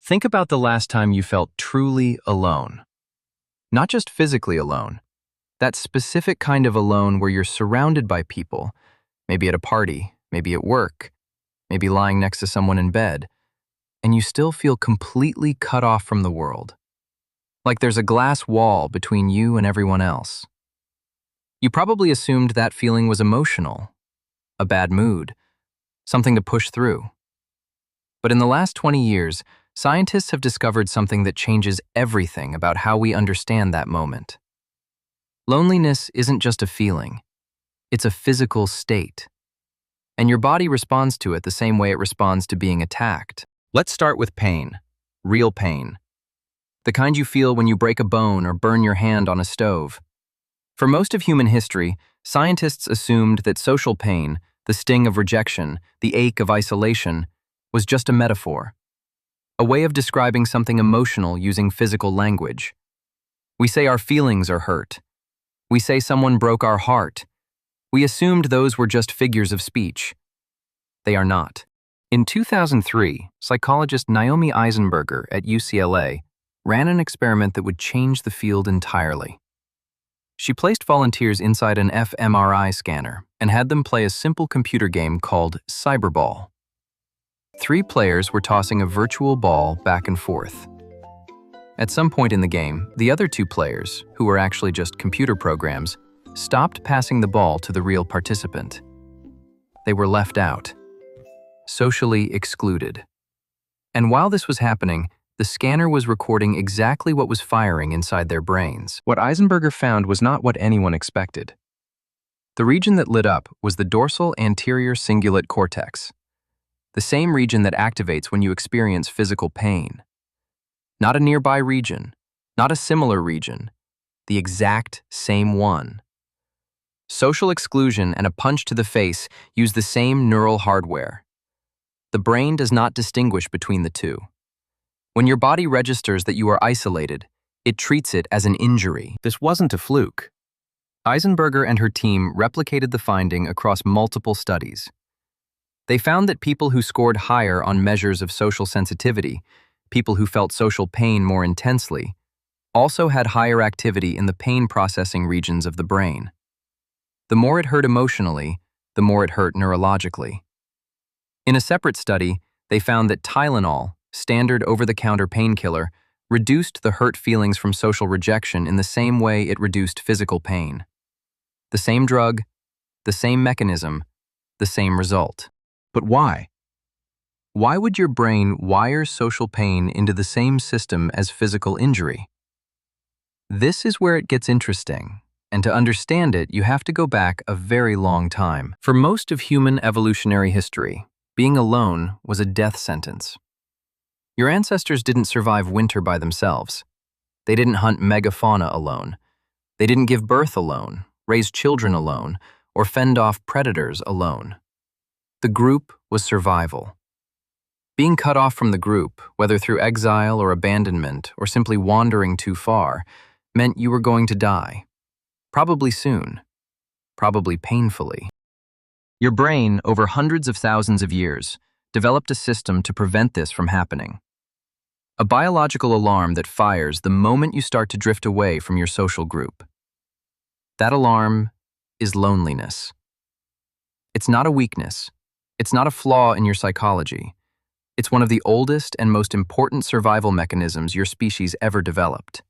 Think about the last time you felt truly alone. Not just physically alone, that specific kind of alone where you're surrounded by people, maybe at a party, maybe at work, maybe lying next to someone in bed, and you still feel completely cut off from the world. Like there's a glass wall between you and everyone else. You probably assumed that feeling was emotional, a bad mood, something to push through. But in the last 20 years, scientists have discovered something that changes everything about how we understand that moment. Loneliness isn't just a feeling, it's a physical state. And your body responds to it the same way it responds to being attacked. Let's start with pain, real pain. The kind you feel when you break a bone or burn your hand on a stove. For most of human history, scientists assumed that social pain, the sting of rejection, the ache of isolation, was just a metaphor, a way of describing something emotional using physical language. We say our feelings are hurt. We say someone broke our heart. We assumed those were just figures of speech. They are not. In 2003, psychologist Naomi Eisenberger at UCLA ran an experiment that would change the field entirely. She placed volunteers inside an fMRI scanner and had them play a simple computer game called Cyberball. 3 players were tossing a virtual ball back and forth. At some point in the game, the other 2 players, who were actually just computer programs, stopped passing the ball to the real participant. They were left out, socially excluded. And while this was happening, the scanner was recording exactly what was firing inside their brains. What Eisenberger found was not what anyone expected. The region that lit up was the dorsal anterior cingulate cortex, the same region that activates when you experience physical pain. Not a nearby region, not a similar region, the exact same one. Social exclusion and a punch to the face use the same neural hardware. The brain does not distinguish between the two. When your body registers that you are isolated, it treats it as an injury. This wasn't a fluke. Eisenberger and her team replicated the finding across multiple studies. They found that people who scored higher on measures of social sensitivity, people who felt social pain more intensely, also had higher activity in the pain processing regions of the brain. The more it hurt emotionally, the more it hurt neurologically. In a separate study, they found that Tylenol, standard over-the-counter painkiller, reduced the hurt feelings from social rejection in the same way it reduced physical pain. The same drug, the same mechanism, the same result. But why? Why would your brain wire social pain into the same system as physical injury? This is where it gets interesting, and to understand it, you have to go back a very long time. For most of human evolutionary history, being alone was a death sentence. Your ancestors didn't survive winter by themselves. They didn't hunt megafauna alone. They didn't give birth alone, raise children alone, or fend off predators alone. The group was survival. Being cut off from the group, whether through exile or abandonment or simply wandering too far, meant you were going to die. Probably soon. Probably painfully. Your brain, over hundreds of thousands of years, developed a system to prevent this from happening. A biological alarm that fires the moment you start to drift away from your social group. That alarm is loneliness. It's not a weakness. It's not a flaw in your psychology. It's one of the oldest and most important survival mechanisms your species ever developed.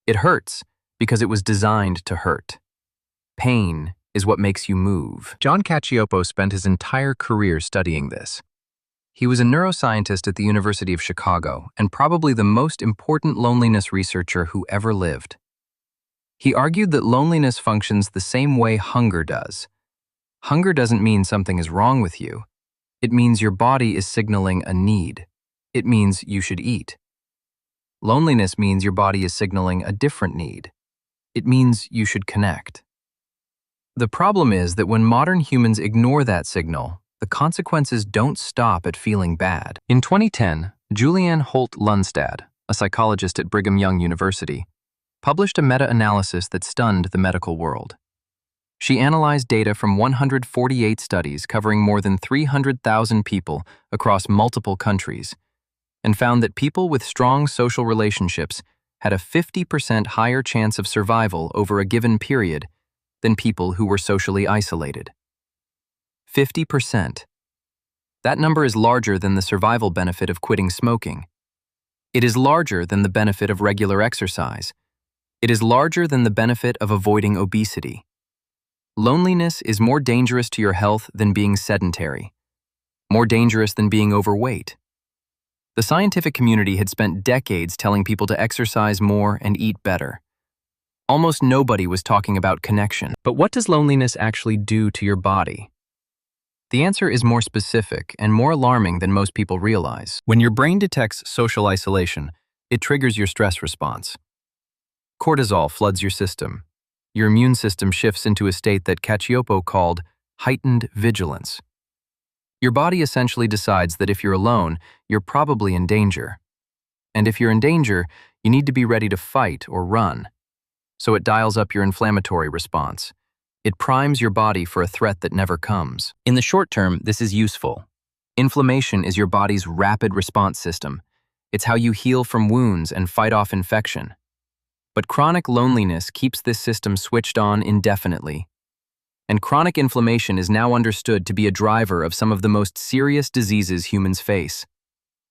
It hurts because it was designed to hurt. Pain is what makes you move. John Cacioppo spent his entire career studying this. He was a neuroscientist at the University of Chicago and probably the most important loneliness researcher who ever lived. He argued that loneliness functions the same way hunger does. Hunger doesn't mean something is wrong with you. It means your body is signaling a need. It means you should eat. Loneliness means your body is signaling a different need. It means you should connect. The problem is that when modern humans ignore that signal, the consequences don't stop at feeling bad. In 2010, Julianne Holt-Lunstad, a psychologist at Brigham Young University, published a meta-analysis that stunned the medical world. She analyzed data from 148 studies covering more than 300,000 people across multiple countries, and found that people with strong social relationships had a 50% higher chance of survival over a given period than people who were socially isolated. 50%. That number is larger than the survival benefit of quitting smoking. It is larger than the benefit of regular exercise. It is larger than the benefit of avoiding obesity. Loneliness is more dangerous to your health than being sedentary, more dangerous than being overweight. The scientific community had spent decades telling people to exercise more and eat better. Almost nobody was talking about connection. But what does loneliness actually do to your body? The answer is more specific and more alarming than most people realize. When your brain detects social isolation, it triggers your stress response. Cortisol floods your system. Your immune system shifts into a state that Cacioppo called heightened vigilance. Your body essentially decides that if you're alone, you're probably in danger. And if you're in danger, you need to be ready to fight or run. So it dials up your inflammatory response. It primes your body for a threat that never comes. In the short term, this is useful. Inflammation is your body's rapid response system. It's how you heal from wounds and fight off infection. But chronic loneliness keeps this system switched on indefinitely. And chronic inflammation is now understood to be a driver of some of the most serious diseases humans face: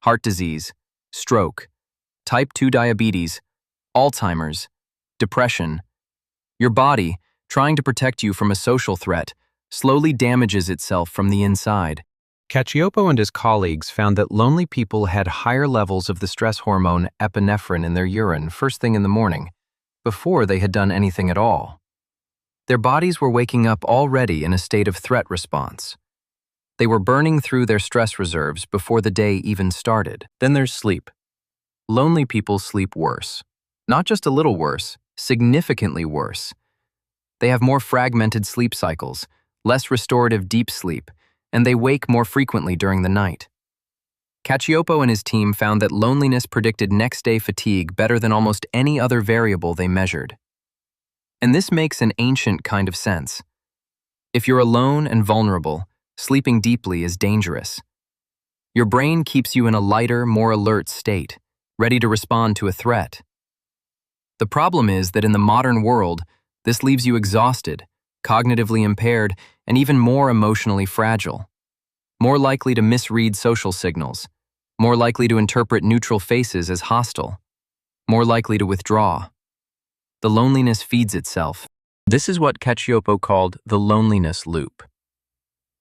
heart disease, stroke, type 2 diabetes, Alzheimer's, depression. Your body, trying to protect you from a social threat, slowly damages itself from the inside. Cacioppo and his colleagues found that lonely people had higher levels of the stress hormone epinephrine in their urine first thing in the morning, before they had done anything at all. Their bodies were waking up already in a state of threat response. They were burning through their stress reserves before the day even started. Then there's sleep. Lonely people sleep worse. Not just a little worse, significantly worse. They have more fragmented sleep cycles, less restorative deep sleep, and they wake more frequently during the night. Cacioppo and his team found that loneliness predicted next-day fatigue better than almost any other variable they measured. And this makes an ancient kind of sense. If you're alone and vulnerable, sleeping deeply is dangerous. Your brain keeps you in a lighter, more alert state, ready to respond to a threat. The problem is that in the modern world, this leaves you exhausted, cognitively impaired, and even more emotionally fragile. More likely to misread social signals, more likely to interpret neutral faces as hostile, more likely to withdraw. The loneliness feeds itself. This is what Cacioppo called the loneliness loop.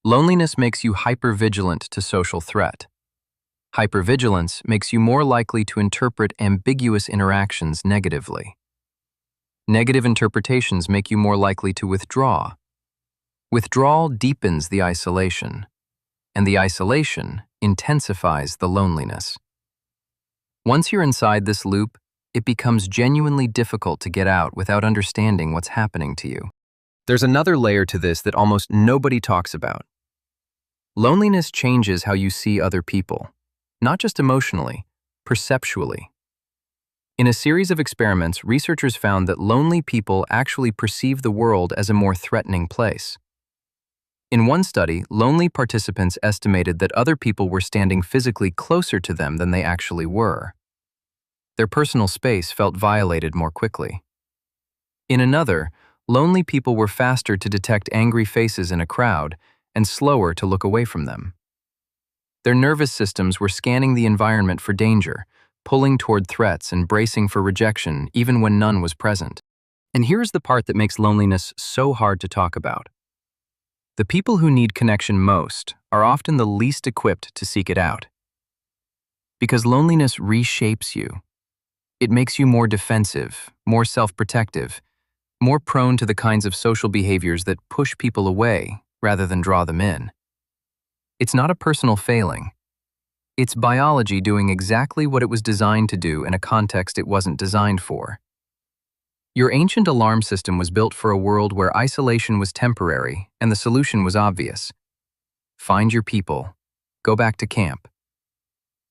Loneliness makes you hypervigilant to social threat. Hypervigilance makes you more likely to interpret ambiguous interactions negatively. Negative interpretations make you more likely to withdraw. Withdrawal deepens the isolation, and the isolation intensifies the loneliness. Once you're inside this loop, it becomes genuinely difficult to get out without understanding what's happening to you. There's another layer to this that almost nobody talks about. Loneliness changes how you see other people, not just emotionally, perceptually. In a series of experiments, researchers found that lonely people actually perceive the world as a more threatening place. In one study, lonely participants estimated that other people were standing physically closer to them than they actually were. Their personal space felt violated more quickly. In another, lonely people were faster to detect angry faces in a crowd and slower to look away from them. Their nervous systems were scanning the environment for danger, pulling toward threats and bracing for rejection even when none was present. And here's the part that makes loneliness so hard to talk about. The people who need connection most are often the least equipped to seek it out. Because loneliness reshapes you. It makes you more defensive, more self-protective, more prone to the kinds of social behaviors that push people away rather than draw them in. It's not a personal failing. It's biology doing exactly what it was designed to do in a context it wasn't designed for. Your ancient alarm system was built for a world where isolation was temporary and the solution was obvious. Find your people. Go back to camp.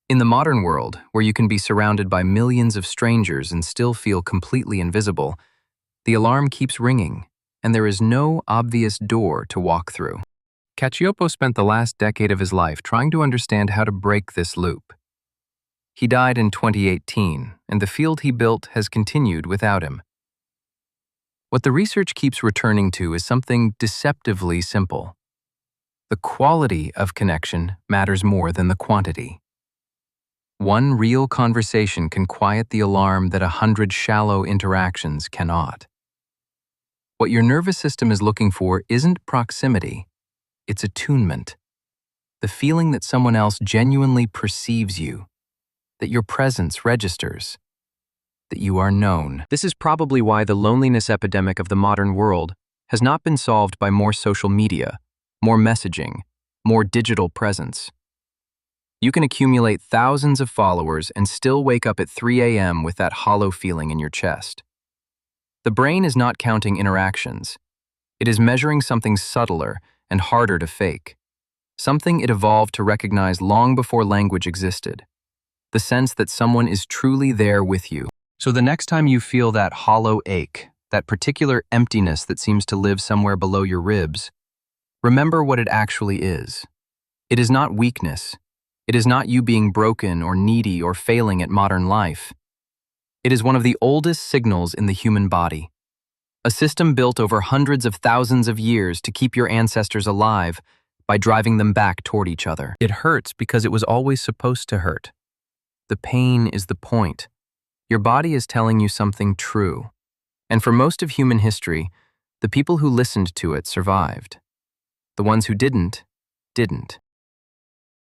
In the modern world, where you can be surrounded by millions of strangers and still feel completely invisible, the alarm keeps ringing, and there is no obvious door to walk through. Cacioppo spent the last decade of his life trying to understand how to break this loop. He died in 2018, and the field he built has continued without him. What the research keeps returning to is something deceptively simple. The quality of connection matters more than the quantity. One real conversation can quiet the alarm that 100 shallow interactions cannot. What your nervous system is looking for isn't proximity, it's attunement. The feeling that someone else genuinely perceives you, that your presence registers, that you are known. This is probably why the loneliness epidemic of the modern world has not been solved by more social media, more messaging, more digital presence. You can accumulate thousands of followers and still wake up at 3 a.m. with that hollow feeling in your chest. The brain is not counting interactions. It is measuring something subtler and harder to fake. Something it evolved to recognize long before language existed. The sense that someone is truly there with you. So the next time you feel that hollow ache, that particular emptiness that seems to live somewhere below your ribs, remember what it actually is. It is not weakness. It is not you being broken or needy or failing at modern life. It is one of the oldest signals in the human body. A system built over hundreds of thousands of years to keep your ancestors alive by driving them back toward each other. It hurts because it was always supposed to hurt. The pain is the point. Your body is telling you something true. And for most of human history, the people who listened to it survived. The ones who didn't.